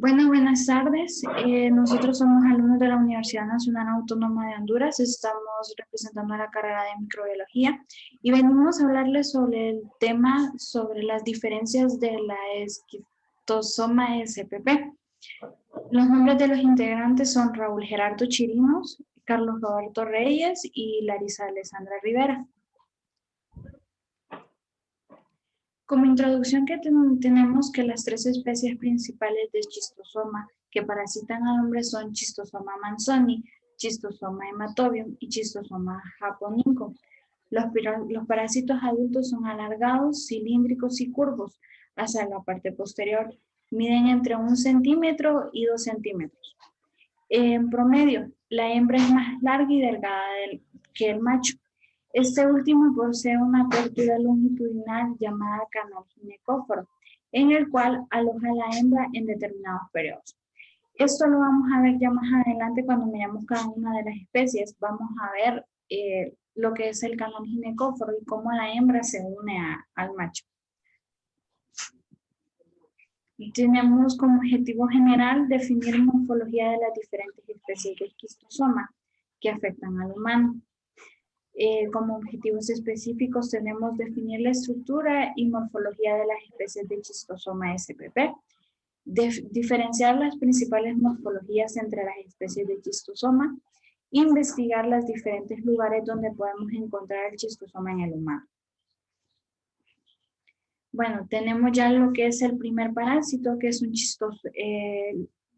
Bueno, buenas tardes. Nosotros somos alumnos de la Universidad Nacional Autónoma de Honduras. Estamos representando la carrera de microbiología y venimos a hablarles sobre el tema sobre las diferencias de la esquistosoma SPP. Los nombres de los integrantes son Raúl Gerardo Chirinos, Carlos Roberto Reyes y Larisa Alessandra Rivera. Como introducción que tenemos que las tres especies principales de Schistosoma que parasitan al hombre son Schistosoma manzoni, Schistosoma hematobium y Schistosoma japonicum. Los parásitos adultos son alargados, cilíndricos y curvos hacia la parte posterior. Miden entre 1 centímetro y 2 centímetros. En promedio, la hembra es más larga y delgada que el macho. Este último posee una apertura longitudinal llamada canal ginecóforo, en el cual aloja a la hembra en determinados periodos. Esto lo vamos a ver ya más adelante cuando miramos cada una de las especies. Vamos a ver lo que es el canal ginecóforo y cómo la hembra se une al macho. Y tenemos como objetivo general definir morfología de las diferentes especies de esquistosoma que afectan al humano. Como objetivos específicos tenemos definir la estructura y morfología de las especies de Schistosoma SPP, diferenciar las principales morfologías entre las especies de Schistosoma, investigar los diferentes lugares donde podemos encontrar el Schistosoma en el humano. Bueno, tenemos ya lo que es el primer parásito, que es un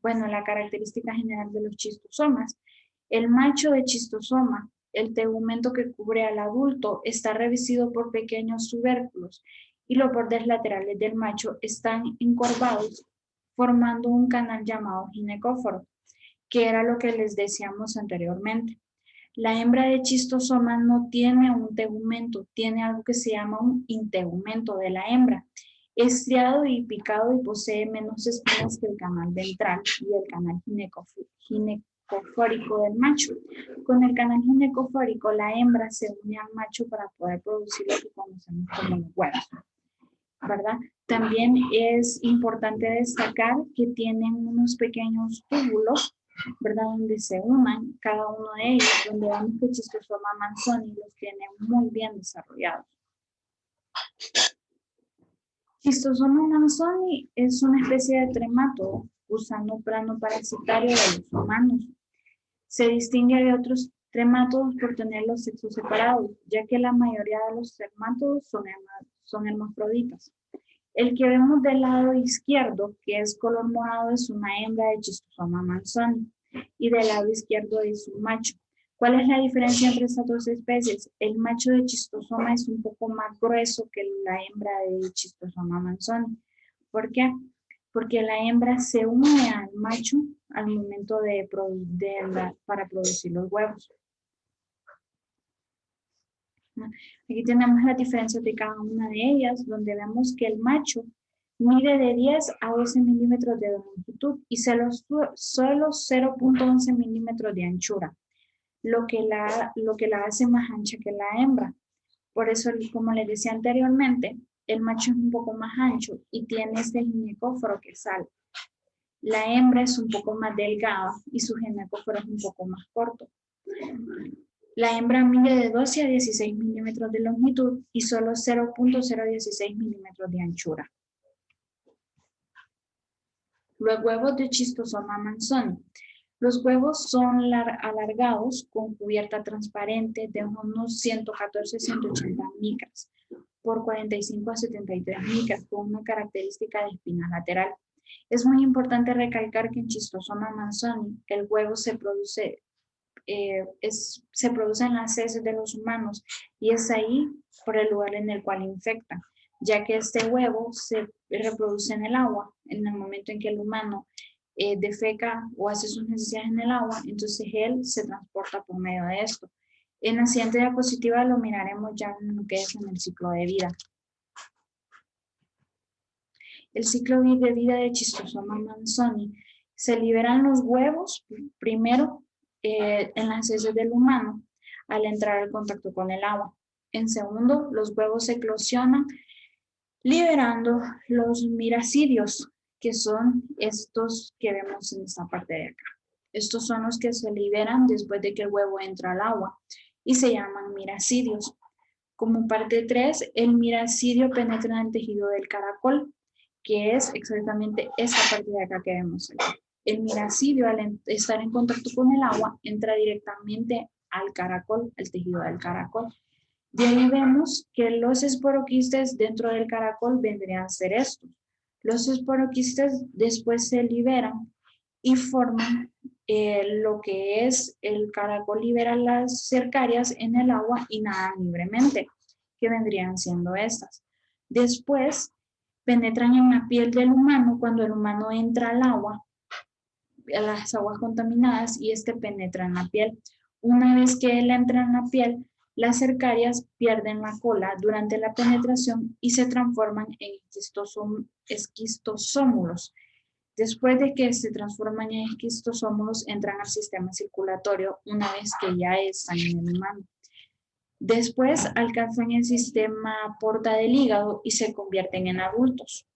la característica general de los Schistosomas. El macho de Schistosoma, el tegumento que cubre al adulto, está revestido por pequeños tubérculos y los bordes laterales del macho están encorvados, formando un canal llamado ginecóforo, que era lo que les decíamos anteriormente. La hembra de Schistosoma no tiene un tegumento, tiene algo que se llama un integumento de la hembra. Es estriado y picado y posee menos espinas que el canal ventral y el canal ginecofórico del macho. Con el canal ginecofórico, la hembra se une al macho para poder producir lo que conocemos como los huevos, ¿verdad? También es importante destacar que tienen unos pequeños túbulos, ¿verdad? Donde se unan cada uno de ellos, donde vemos que Schistosoma manzoni los tiene muy bien desarrollados. Schistosoma manzoni es una especie de tremátodo gusano plano parasitario de los humanos. Se distingue de otros tremátodos por tener los sexos separados, ya que la mayoría de los tremátodos son hermafroditas. El que vemos del lado izquierdo, que es color morado, es una hembra de Schistosoma manzoni y del lado izquierdo es un macho. ¿Cuál es la diferencia entre estas dos especies? El macho de Schistosoma es un poco más grueso que la hembra de Schistosoma manzoni. ¿Por qué? Porque la hembra se une al macho al momento para producir los huevos. Aquí tenemos la diferencia de cada una de ellas, donde vemos que el macho mide de 10 a 12 milímetros de longitud y solo 0.11 milímetros de anchura, lo que la hace más ancha que la hembra. Por eso, como les decía anteriormente, el macho es un poco más ancho y tiene este ginecóforo que sale. La hembra es un poco más delgada y su ginecóforo es un poco más corto. La hembra mide de 12 a 16 milímetros de longitud y solo 0.016 milímetros de anchura. Los huevos de Schistosoma manzoni. Los huevos son alargados con cubierta transparente de unos 114-180 micras por 45 a 73 micras con una característica de espina lateral. Es muy importante recalcar que en Schistosoma manzoni el huevo se produce en las heces de los humanos y es ahí por el lugar en el cual infectan, ya que este huevo se reproduce en el agua. En el momento en que el humano defeca o hace sus necesidades en el agua, entonces él se transporta por medio de esto. En la siguiente diapositiva lo miraremos ya en lo que es en el ciclo de vida. El ciclo de vida de Schistosoma manzoni. Se liberan los huevos primero en las heces del humano al entrar al contacto con el agua. En segundo, los huevos se eclosionan liberando los miracidios, que son estos que vemos en esta parte de acá. Estos son los que se liberan después de que el huevo entra al agua y se llaman miracidios. Como parte 3, el miracidio penetra en el tejido del caracol, que es exactamente esta parte de acá que vemos aquí. El miracidio, al estar en contacto con el agua, entra directamente al caracol, al tejido del caracol. De ahí vemos que los esporoquistes dentro del caracol vendrían a ser estos. Los esporoquistes después se liberan y forman lo que es el caracol libera las cercarias en el agua y nadan libremente, que vendrían siendo estas. Después penetran en la piel del humano cuando el humano entra al agua, a las aguas contaminadas, y este penetra en la piel. Una vez que él entra en la piel, las cercarias pierden la cola durante la penetración y se transforman en esquistosómulos. Después de que se transforman en esquistosómulos, entran al sistema circulatorio una vez que ya están en el humano. Después alcanzan el sistema porta del hígado y se convierten en adultos.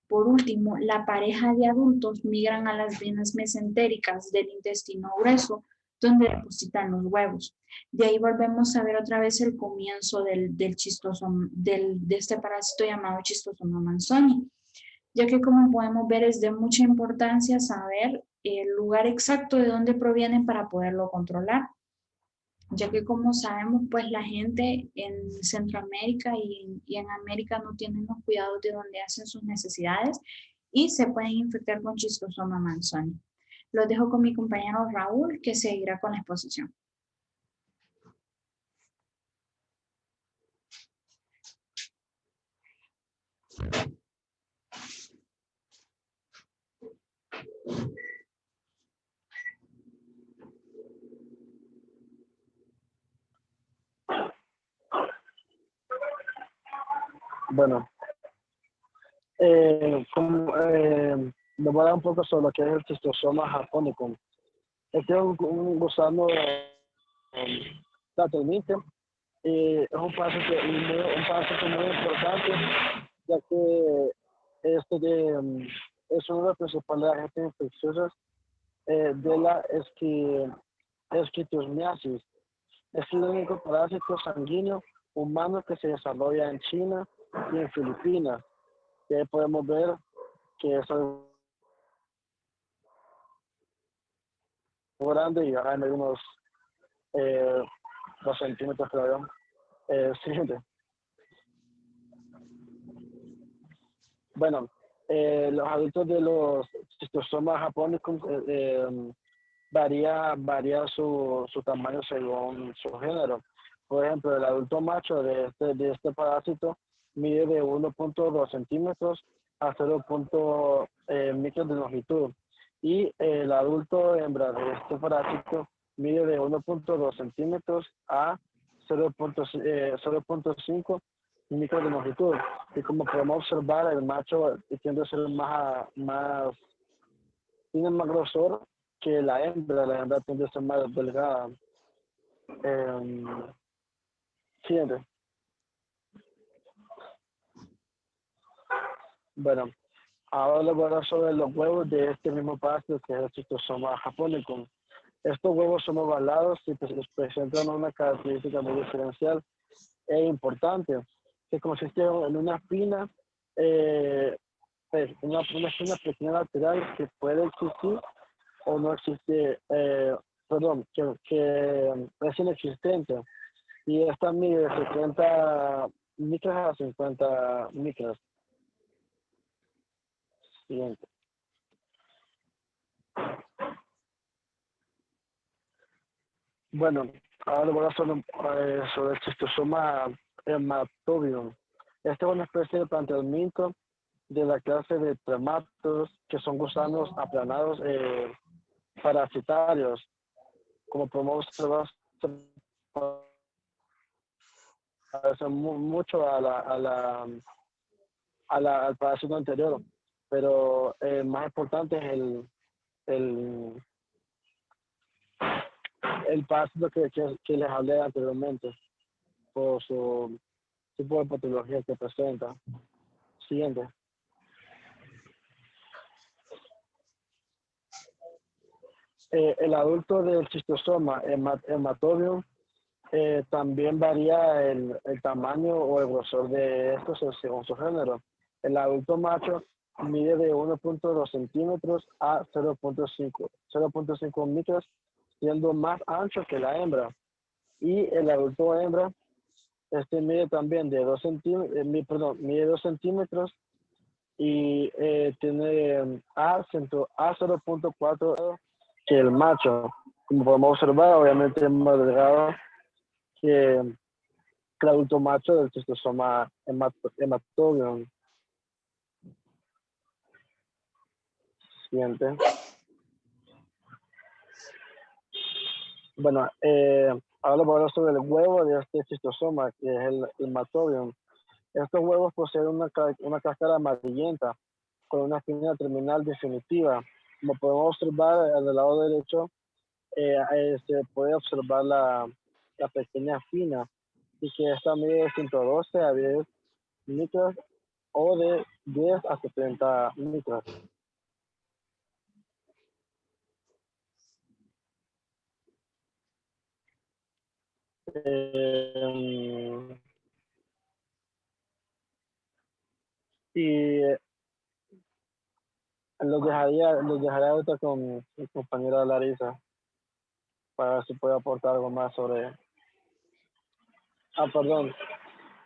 Por último, la pareja de adultos migran a las venas mesentéricas del intestino grueso, donde depositan los huevos. De ahí volvemos a ver otra vez el comienzo de este parásito llamado Schistosoma manzoni, ya que como podemos ver es de mucha importancia saber el lugar exacto de dónde provienen para poderlo controlar, ya que como sabemos, pues la gente en Centroamérica y en América no tienen los cuidados de donde hacen sus necesidades y se pueden infectar con Schistosoma manzoni. Los dejo con mi compañero Raúl, que seguirá con la exposición. Bueno, me voy a dar un poco sobre lo que es el Schistosoma japonicum. Este es un gusano la termite, es un parásito muy importante, ya que es uno de los principales agentes infecciosos de la esquistomiasis. Es el único parásito sanguíneo humano que se desarrolla en China y en Filipinas. Que podemos ver que es algo grande y ahora en unos 2 centímetros, creo yo. Siguiente. Bueno, los adultos de los Schistosoma japonicum varía su tamaño según su género. Por ejemplo, el adulto macho de este parásito mide de 1.2 centímetros a 0. Micros de longitud. Y el adulto hembra de este parásito mide de 1.2 centímetros a 0.5 micros de longitud. Y como podemos observar, el macho tiende a ser tiene más grosor que la hembra tiende a ser más delgada. Siguiente. Bueno, ahora les voy a hablar sobre los huevos de este mismo parásito que es el Schistosoma japonicum. Estos huevos son ovalados y presentan una característica muy diferencial e importante, que consiste en una espina, una espina pequeña lateral que puede existir o no existe, que es inexistente. Y esta mide de 70 micras a 50 micras. Siguiente. Bueno, ahora voy a hablar sobre el Schistosoma hematobium. Esta es una especie de planteamiento de la clase de trematos, que son gusanos aplanados parasitarios. Como podemos observar, se parece mucho al parásito anterior, pero más importante es el parásito que les hablé anteriormente, por su tipo de patología que presenta. Siguiente. el adulto del schistosoma hematobium también varía el tamaño o el grosor de estos según su género. El adulto macho mide de 1.2 centímetros a 0.5 micras, siendo más ancho que la hembra. Y el adulto hembra, mide también de 2 centímetros y tiene a 0.4 que el macho. Como podemos observar, obviamente es más delgado que el adulto macho del schistosoma hematobium. Siguiente. Bueno, ahora voy a hablar sobre el huevo de este schistosoma, que es el hematobium. Estos huevos poseen una cáscara amarillenta con una espina terminal definitiva. Como podemos observar al lado derecho, se puede observar la pequeña espina y que esta mide de 112 a 10 micras o de 10 a 70 micras. Y los dejaría ahorita con mi compañera Larisa para ver si puede aportar algo más sobre... Perdón,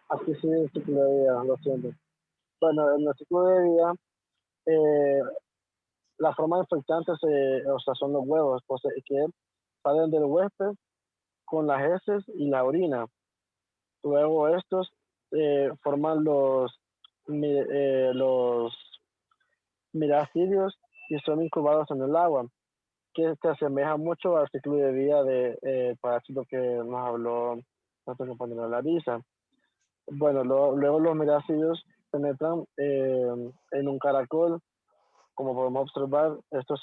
aquí sí el ciclo de vida, lo siento. Bueno, en el ciclo de vida, la forma infectante son los huevos, pues, que salen del huésped con las heces y la orina. Luego estos forman los miracidios y son incubados en el agua, que se asemeja mucho al ciclo de vida de parásito que nos habló nuestra compañera Larisa. Bueno, luego los miracidios penetran en un caracol. Como podemos observar, estos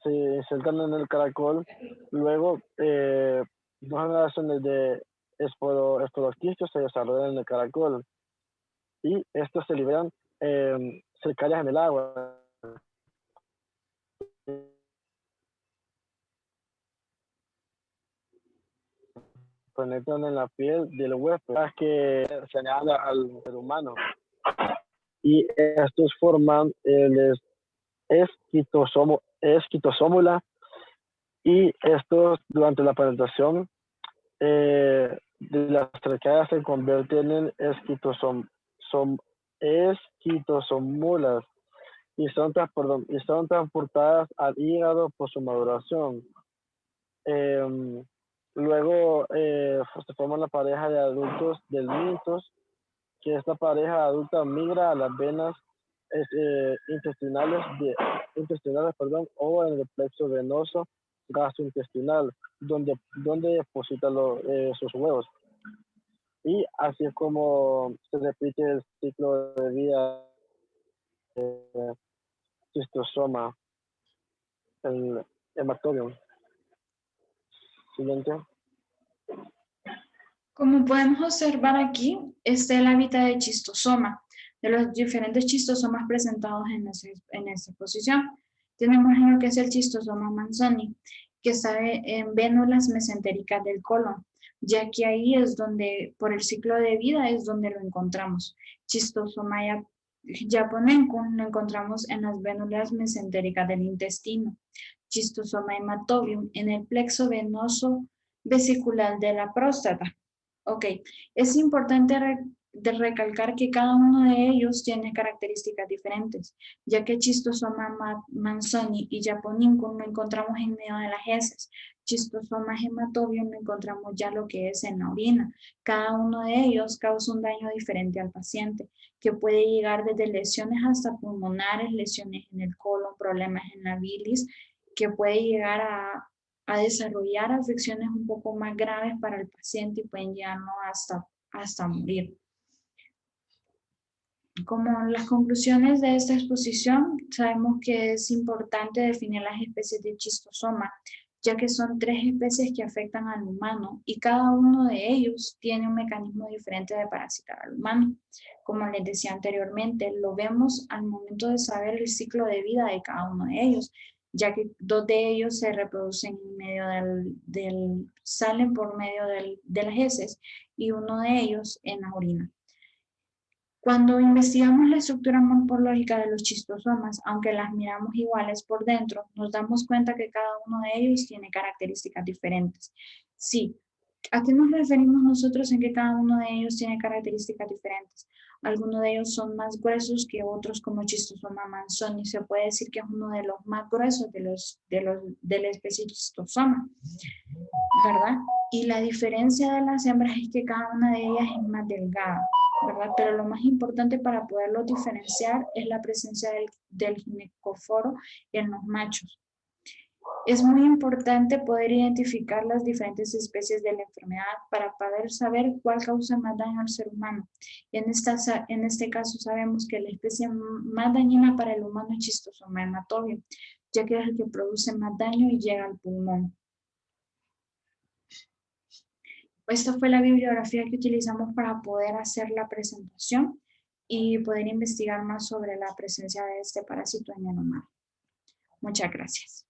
se insertan en el caracol. Luego, dos generaciones de esporoquistos se desarrollan en el caracol y estos se liberan cercarias en el agua. Penetran en la piel del huésped que se añaden al ser humano. Y estos forman el esquitosómula y estos durante la penetración de las cercarias se convierten en esquitosómulas y son transportadas al hígado por su maduración. Luego se forma la pareja de adultos del mintos, que esta pareja adulta migra a las venas intestinales o en el plexo venoso gastrointestinal, donde deposita sus huevos. Y así es como se repite el ciclo de vida de schistosoma, el hematobium. Siguiente. Como podemos observar aquí, este es el hábitat de schistosoma, de los diferentes schistosomas presentados en esta exposición. Tenemos lo que es el schistosoma manzoni, que está en vénulas mesentéricas del colon, ya que ahí es donde, por el ciclo de vida, es donde lo encontramos. Schistosoma japonenco lo encontramos en las vénulas mesentéricas del intestino. Schistosoma hematobium en el plexo venoso vesicular de la próstata. Ok, es importante recalcar que cada uno de ellos tiene características diferentes, ya que Schistosoma manzoni y Japonincum lo encontramos en medio de las heces. Schistosoma hematobium lo encontramos ya lo que es en la orina. Cada uno de ellos causa un daño diferente al paciente, que puede llegar desde lesiones hasta pulmonares, lesiones en el colon, problemas en la bilis, que puede llegar a desarrollar afecciones un poco más graves para el paciente y pueden llegarlo hasta morir. Como las conclusiones de esta exposición, sabemos que es importante definir las especies de schistosoma, ya que son 3 especies que afectan al humano y cada uno de ellos tiene un mecanismo diferente de parasitar al humano. Como les decía anteriormente, lo vemos al momento de saber el ciclo de vida de cada uno de ellos, ya que 2 de ellos se reproducen en medio salen por medio de las heces y uno de ellos en la orina. Cuando investigamos la estructura morfológica de los chistosomas, aunque las miramos iguales por dentro, nos damos cuenta que cada uno de ellos tiene características diferentes. Sí, ¿a qué nos referimos nosotros en que cada uno de ellos tiene características diferentes? Algunos de ellos son más gruesos que otros, como Schistosoma manzoni. Se puede decir que es uno de los más gruesos de la especie Schistosoma, ¿verdad? Y la diferencia de las hembras es que cada una de ellas es más delgada, ¿verdad? Pero lo más importante para poderlo diferenciar es la presencia del ginecóforo en los machos. Es muy importante poder identificar las diferentes especies de la enfermedad para poder saber cuál causa más daño al ser humano. En este caso sabemos que la especie más dañina para el humano es Schistosoma hematobium, ya que es el que produce más daño y llega al pulmón. Esta fue la bibliografía que utilizamos para poder hacer la presentación y poder investigar más sobre la presencia de este parásito en el humano. Muchas gracias.